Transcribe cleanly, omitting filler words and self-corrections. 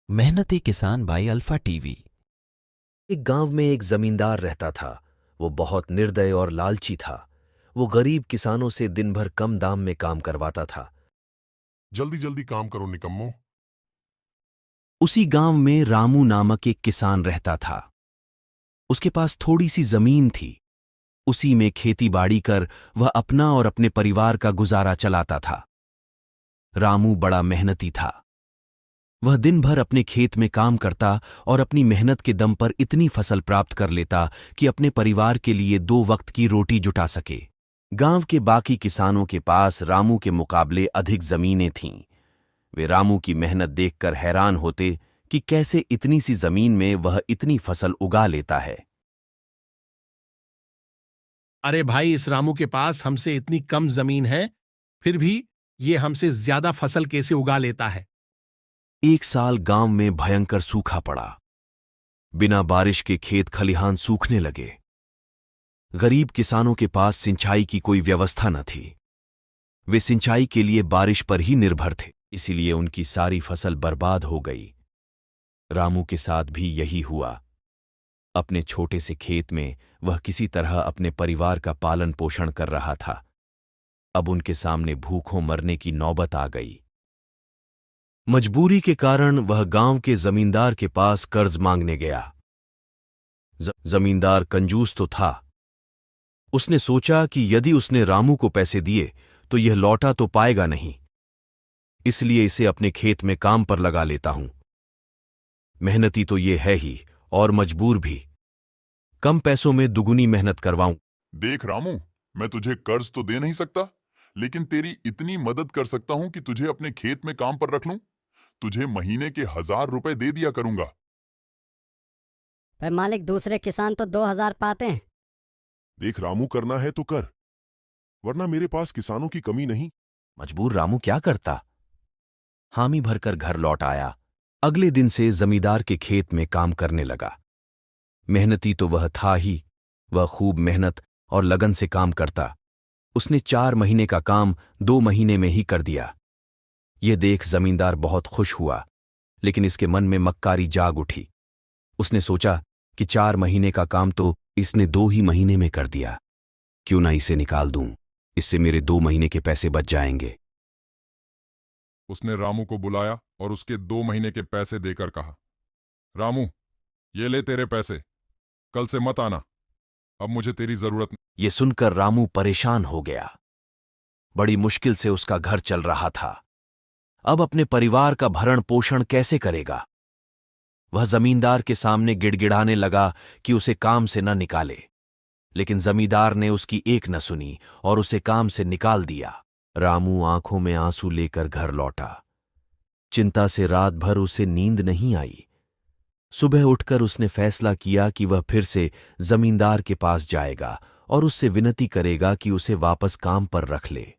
मेहनती किसान by alpha TV. एक गांव में एक जमींदार रहता था। वो बहुत निर्दय और लालची था। वो गरीब किसानों से दिन भर कम दाम में काम करवाता था। जल्दी जल्दी काम करो निकम्मो। उसी गांव में रामू नामक एक किसान रहता था। उसके पास थोड़ी सी जमीन थी। उसी में खेती बाड़ी कर वह अपना और अपने परिवार का गुजारा चलाता था। रामू बड़ा मेहनती था। वह दिन भर अपने खेत में काम करता और अपनी मेहनत के दम पर इतनी फसल प्राप्त कर लेता कि अपने परिवार के लिए 2 वक्त की रोटी जुटा सके। गांव के बाकी किसानों के पास रामू के मुकाबले अधिक जमीनें थीं। वे रामू की मेहनत देखकर हैरान होते कि कैसे इतनी सी जमीन में वह इतनी फसल उगा लेता है। अरे भाई, इस रामू के पास हमसे इतनी कम जमीन है, फिर भी ये हमसे ज्यादा फसल कैसे उगा लेता है? एक साल गांव में भयंकर सूखा पड़ा। बिना बारिश के खेत खलिहान सूखने लगे। गरीब किसानों के पास सिंचाई की कोई व्यवस्था न थी। वे सिंचाई के लिए बारिश पर ही निर्भर थे, इसीलिए उनकी सारी फसल बर्बाद हो गई। रामू के साथ भी यही हुआ। अपने छोटे से खेत में वह किसी तरह अपने परिवार का पालन पोषण कर रहा था। अब उनके सामने भूखों मरने की नौबत आ गई। मजबूरी के कारण वह गांव के जमींदार के पास कर्ज मांगने गया। जमींदार कंजूस तो था। उसने सोचा कि यदि उसने रामू को पैसे दिए तो यह लौटा तो पाएगा नहीं, इसलिए इसे अपने खेत में काम पर लगा लेता हूं। मेहनती तो ये है ही और मजबूर भी। कम पैसों में दुगुनी मेहनत करवाऊं। देख रामू, मैं तुझे कर्ज तो दे नहीं सकता, लेकिन तेरी इतनी मदद कर सकता हूं कि तुझे अपने खेत में काम पर रख लूं। तुझे महीने के 1000 रुपए दे दिया करूंगा। पर मालिक, दूसरे किसान तो 2000 पाते हैं। देख रामू, करना है तो कर, वरना मेरे पास किसानों की कमी नहीं। मजबूर रामू क्या करता। हामी भरकर घर लौट आया। अगले दिन से जमींदार के खेत में काम करने लगा। मेहनती तो वह था ही। वह खूब मेहनत और लगन से काम करता। उसने 4 महीने का काम 2 महीने में ही कर दिया। ये देख जमींदार बहुत खुश हुआ, लेकिन इसके मन में मक्कारी जाग उठी। उसने सोचा कि 4 महीने का काम तो इसने 2 ही महीने में कर दिया। क्यों ना इसे निकाल दूं, इससे मेरे 2 महीने के पैसे बच जाएंगे। उसने रामू को बुलाया और उसके 2 महीने के पैसे देकर कहा, रामू, ये ले तेरे पैसे, कल से मत आना, अब मुझे तेरी जरूरत नहीं। ये सुनकर रामू परेशान हो गया। बड़ी मुश्किल से उसका घर चल रहा था। अब अपने परिवार का भरण पोषण कैसे करेगा? वह जमींदार के सामने गिड़गिड़ाने लगा कि उसे काम से न निकाले, लेकिन जमींदार ने उसकी एक न सुनी और उसे काम से निकाल दिया। रामू आंखों में आंसू लेकर घर लौटा। चिंता से रात भर उसे नींद नहीं आई। सुबह उठकर उसने फैसला किया कि वह फिर से जमींदार के पास जाएगा और उससे विनती करेगा कि उसे वापस काम पर रख ले।